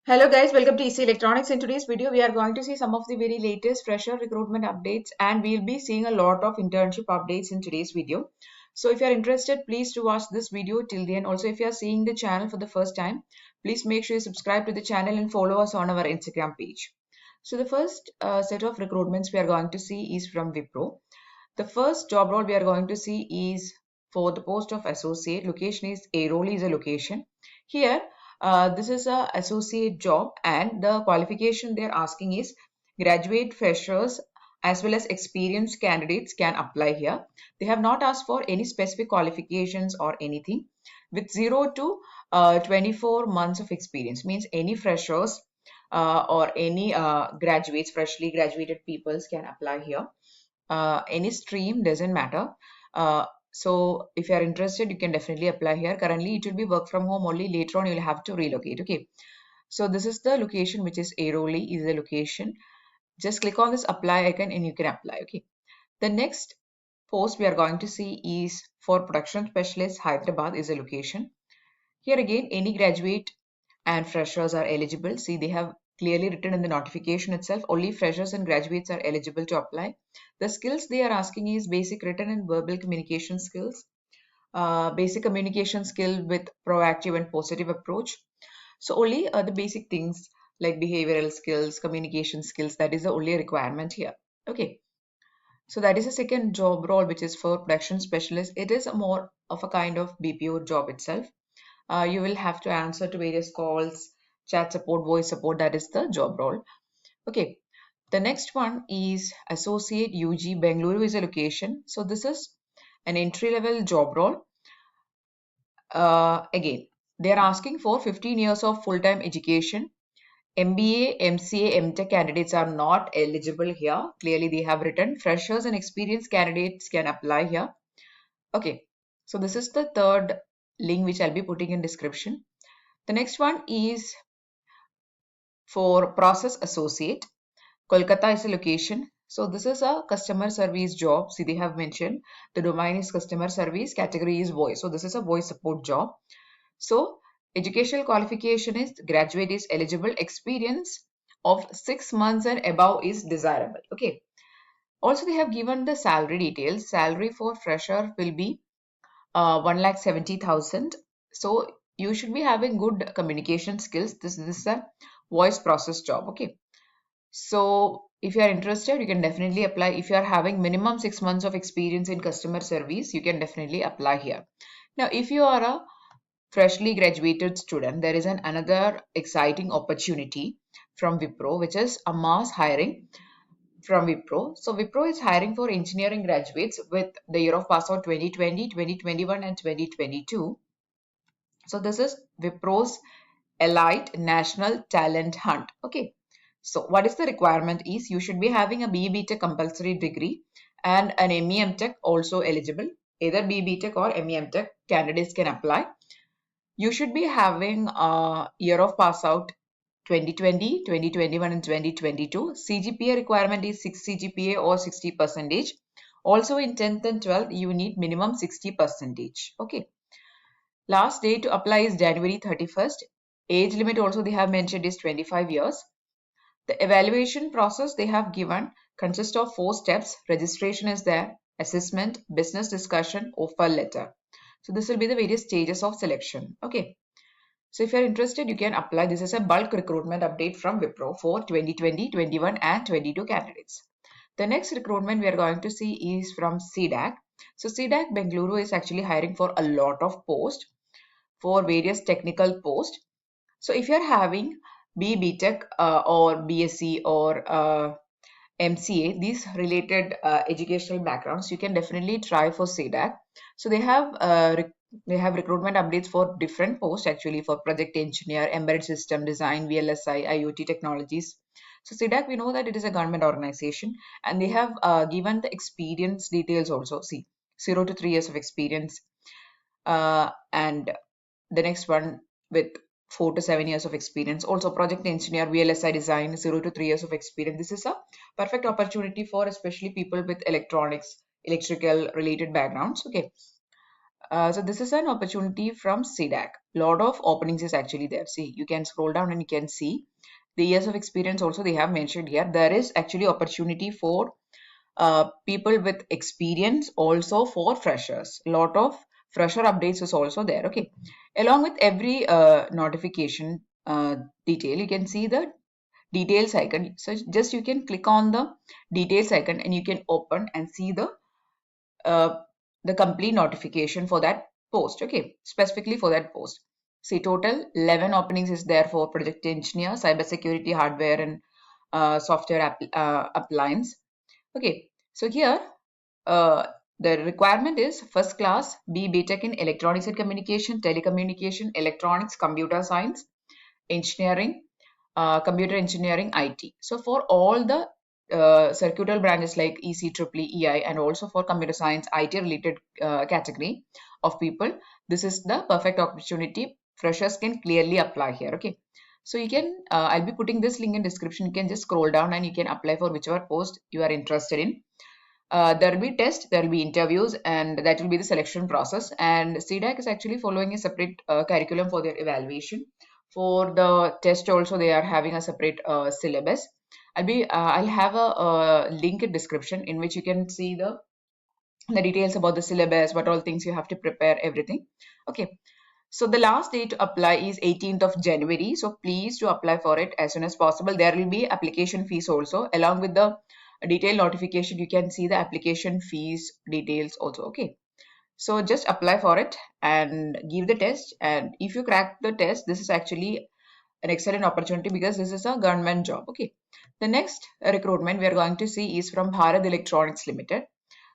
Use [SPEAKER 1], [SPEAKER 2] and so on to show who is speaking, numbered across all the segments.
[SPEAKER 1] Hello guys, welcome to EC Electronics. In today's video, we are going to see some of the very latest fresher recruitment updates and we'll be seeing a lot of internship updates in today's video. So if you're interested, please do watch this video till the end. Also, if you're seeing the channel for the first time, please make sure you subscribe to the channel and follow us on our Instagram page. So the first set of recruitments we are going to see is from Wipro. The first job role we are going to see is for the post of associate. Location is Airoli is a location. Here, this is a associate job and the qualification they're asking is graduate freshers as well as experienced candidates can apply here. They have not asked for any specific qualifications or anything. With 0 to 24 months of experience means any freshers or any graduates, freshly graduated peoples can apply here. Any stream doesn't matter. So if you are interested, you can definitely apply here. Currently, it will be work from home only. Later on, you'll have to relocate. Okay. So this is the location, which is Airoli is the location. Just click on this apply icon and you can apply. Okay. The next post we are going to see is for production specialist. Hyderabad is a location. Here again, any graduate and freshers are eligible. See, they have clearly written in the notification itself, only freshers and graduates are eligible to apply. The skills they are asking is basic written and verbal communication skills, basic communication skill with proactive and positive approach. So only the basic things like behavioral skills, communication skills, that is the only requirement here. Okay. So that is a second job role, which is for production specialist. It is more of a kind of BPO job itself. You will have to answer to various calls, chat support, voice support. That is the job role. Okay. The next one is Associate UG. Bengaluru is a location. So this is an entry level job role. Again, they are asking for 15 years of full-time education. MBA, MCA, MTech candidates are not eligible here. Clearly, they have written freshers and experienced candidates can apply here. Okay, so this is the third link which I'll be putting in description. The next one is for process associate. Kolkata is a location. So this is a customer service job. See, they have mentioned the domain is customer service, category is voice. So this is a voice support job. So educational qualification is graduate is eligible, experience of 6 months and above is desirable. Okay. Also, they have given the salary details. Salary for fresher will be 1,70,000. So you should be having good communication skills. This is a voice process job. Okay. So if you are interested, you can definitely apply. If you are having minimum 6 months of experience in customer service, you can definitely apply here. Now, if you are a freshly graduated student, there is another exciting opportunity from Wipro, which is a mass hiring from Wipro. So Wipro is hiring for engineering graduates with the year of pass out 2020, 2021 and 2022. So this is Wipro's Elite National Talent Hunt. Okay. So what is the requirement is you should be having a BE Tech compulsory degree and an ME Tech also eligible. Either BE Tech or ME Tech candidates can apply. You should be having a year of pass out 2020, 2021 and 2022. CGPA requirement is 6 CGPA or 60 percentage. Also in 10th and 12th, you need minimum 60 percentage. Okay. Last day to apply is January 31st. Age limit also they have mentioned is 25 years. The evaluation process they have given consists of 4 steps. Registration is there, assessment, business discussion, offer letter. So this will be the various stages of selection. Okay. So if you're interested, you can apply. This is a bulk recruitment update from Wipro for 2020, 21 and 22 candidates. The next recruitment we are going to see is from CDAC. So CDAC Bengaluru is actually hiring for a lot of posts for various technical posts. So if you're having BTech or BSc or MCA, these related educational backgrounds, you can definitely try for CDAC. So they have recruitment updates for different posts actually for project engineer, embedded system design, VLSI, IoT technologies. So CDAC, we know that it is a government organization and they have given the experience details also. See, 0 to 3 years of experience and the next one with 4 to 7 years of experience. Also project engineer, VLSI design, 0 to 3 years of experience. This is a perfect opportunity for especially people with electronics, electrical related backgrounds. Okay. So this is an opportunity from CDAC. Lot of openings is actually there. See, you can scroll down and you can see the years of experience also they have mentioned here. There is actually opportunity for people with experience, also for freshers. Lot of fresher updates is also there. Okay, along with every notification detail, you can see the details icon. So just you can click on the details icon and you can open and see uh, the complete notification for that post. Okay, specifically for that post. See, total 11 openings is there for project engineer, cybersecurity, hardware, and software appliance. Okay, so here uh, the requirement is first class, B BTech in electronics and communication, telecommunication, electronics, computer science, engineering, computer engineering, IT. So for all the circuital branches like EC, EI, and also for computer science, IT related category of people, this is the perfect opportunity. Freshers can clearly apply here. Okay. So you can, I'll be putting this link in description. You can just scroll down and you can apply for whichever post you are interested in. There will be tests, there will be interviews, and that will be the selection process. And CDAC is actually following a separate curriculum for their evaluation. For the test also, they are having a separate syllabus. I'll have a link in description in which you can see the details about the syllabus, what all things you have to prepare, everything. Okay. So the last day to apply is 18th of January. So please to apply for it as soon as possible. There will be application fees also along with the detailed notification. You can see the application fees details also. Okay. So just apply for it and give the test. And if you crack the test, this is actually an excellent opportunity because this is a government job. Okay. The next recruitment we are going to see is from Bharat Electronics Limited.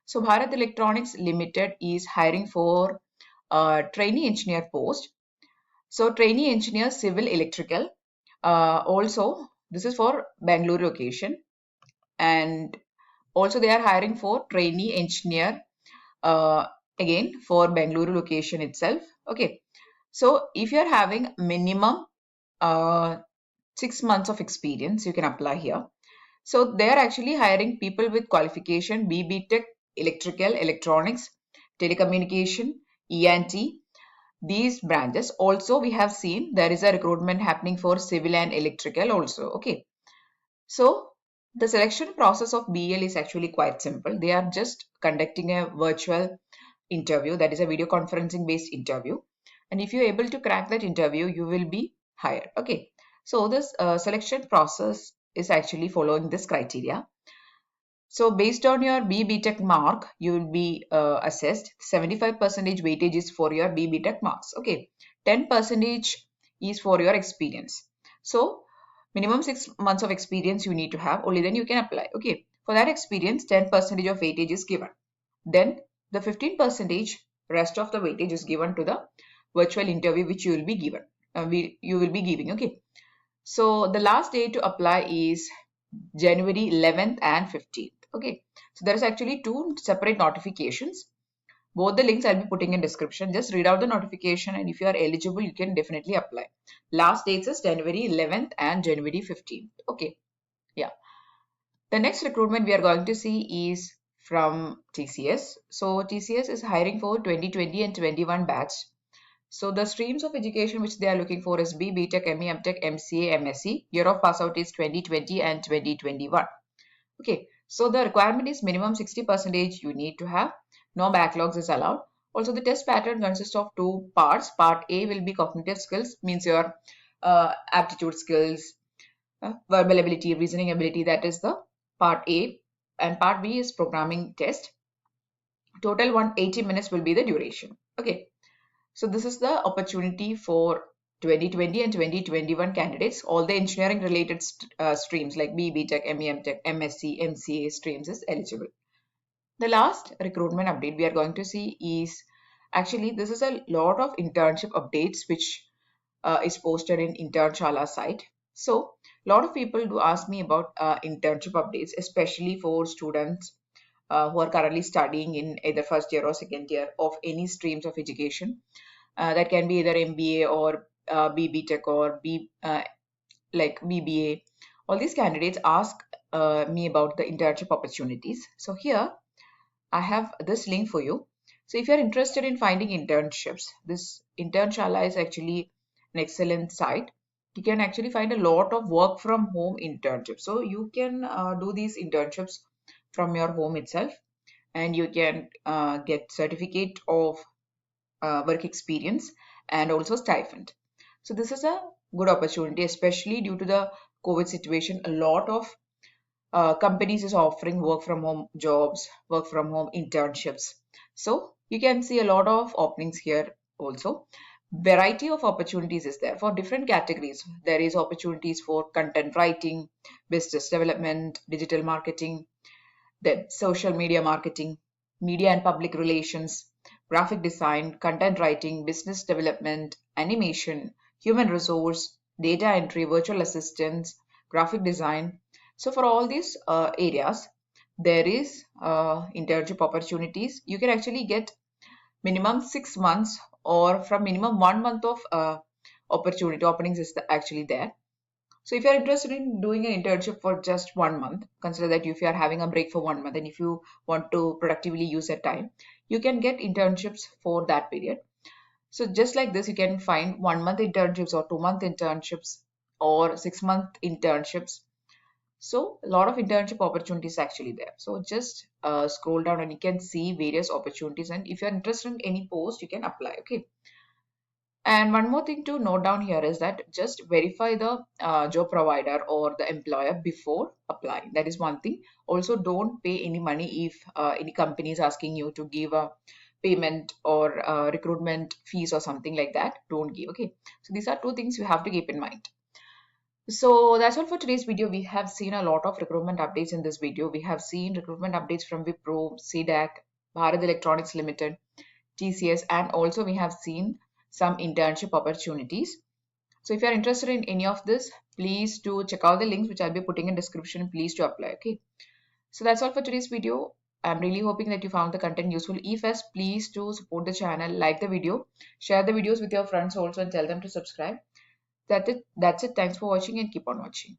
[SPEAKER 1] So Bharat Electronics Limited is hiring for trainee engineer post. So trainee engineer civil electrical. Also, this is for Bangalore location, and also they are hiring for trainee engineer uh, again for Bangalore location itself. Okay, so if you are having minimum uh, 6 months of experience, you can apply here. So they are actually hiring people with qualification B Tech, electrical, electronics, telecommunication, E&T, these branches. Also we have seen there is a recruitment happening for civil and electrical also. Okay, so the selection process of BL is actually quite simple. They are just conducting a virtual interview, that is a video conferencing based interview, and if you're able to crack that interview you will be hired. Okay, so this selection process is actually following this criteria. So based on your BTech mark, you will be assessed. 75% weightage is for your BTech marks. Okay, 10% is for your experience. So minimum 6 months of experience you need to have. Only then you can apply. Okay, for that experience, 10% of weightage is given. Then the 15% rest of the weightage is given to the virtual interview which you will be given. You will be giving. Okay. So the last day to apply is January 11th and 15th. Okay, so there is actually two separate notifications. Both the links I'll be putting in description. Just read out the notification and if you are eligible, you can definitely apply. Last dates is January 11th and January 15th. Okay, yeah. The next recruitment we are going to see is from TCS. So TCS is hiring for 2020 and 21 batch. So the streams of education which they are looking for is BTech, ME, MTech, MCA, MSc. Year of pass out is 2020 and 2021. Okay, so the requirement is minimum 60% you need to have. No backlogs is allowed. Also, the test pattern consists of two parts. Part A will be cognitive skills, means your aptitude skills, verbal ability, reasoning ability. That is the part A. And part B is programming test. Total 180 minutes will be the duration. Okay. So this is the opportunity for 2020 and 2021 candidates. All the engineering related streams like BTech, ME, MTech, MSc, MCA streams is eligible. The last recruitment update we are going to see is actually this is a lot of internship updates which is posted in Internshala site. So a lot of people do ask me about internship updates, especially for students who are currently studying in either first year or second year of any streams of education. That can be either MBA or BTech or like BBA. All these candidates ask me about the internship opportunities. So here I have this link for you. So if you're interested in finding internships, this Internshala is actually an excellent site. You can actually find a lot of work from home internships. So you can do these internships from your home itself, and you can get certificate of work experience and also stipend. So this is a good opportunity, especially due to the COVID situation. A lot of companies is offering work from home jobs, work from home internships. So you can see a lot of openings here also. Variety of opportunities is there for different categories. There is opportunities for content writing, business development, digital marketing, then social media marketing, media and public relations, graphic design, content writing, business development, animation, human resource, data entry, virtual assistants, graphic design. So for all these areas, there is internship opportunities. You can actually get minimum 6 months or from minimum 1 month of opportunity openings is actually there. So if you're interested in doing an internship for just 1 month, consider that if you are having a break for 1 month and if you want to productively use that time, you can get internships for that period. So just like this, you can find 1 month internships or 2 month internships or 6 month internships. So a lot of internship opportunities actually there. So just scroll down and you can see various opportunities. And if you're interested in any post, you can apply. Okay. And one more thing to note down here is that just verify the job provider or the employer before applying. That is one thing. Also, don't pay any money if any company is asking you to give a payment or recruitment fees or something like that. Don't give. Okay. So these are two things you have to keep in mind. So that's all for today's video. We have seen a lot of recruitment updates in this video. We have seen recruitment updates from Wipro, CDAC, Bharat Electronics Limited, TCS, and also we have seen some internship opportunities. So if you are interested in any of this, please do check out the links which I'll be putting in description. Please to apply. Okay. So that's all for today's video. I'm really hoping that you found the content useful. If yes, please do support the channel, like the video, share the videos with your friends also, and tell them to subscribe. That's it. Thanks for watching and keep on watching.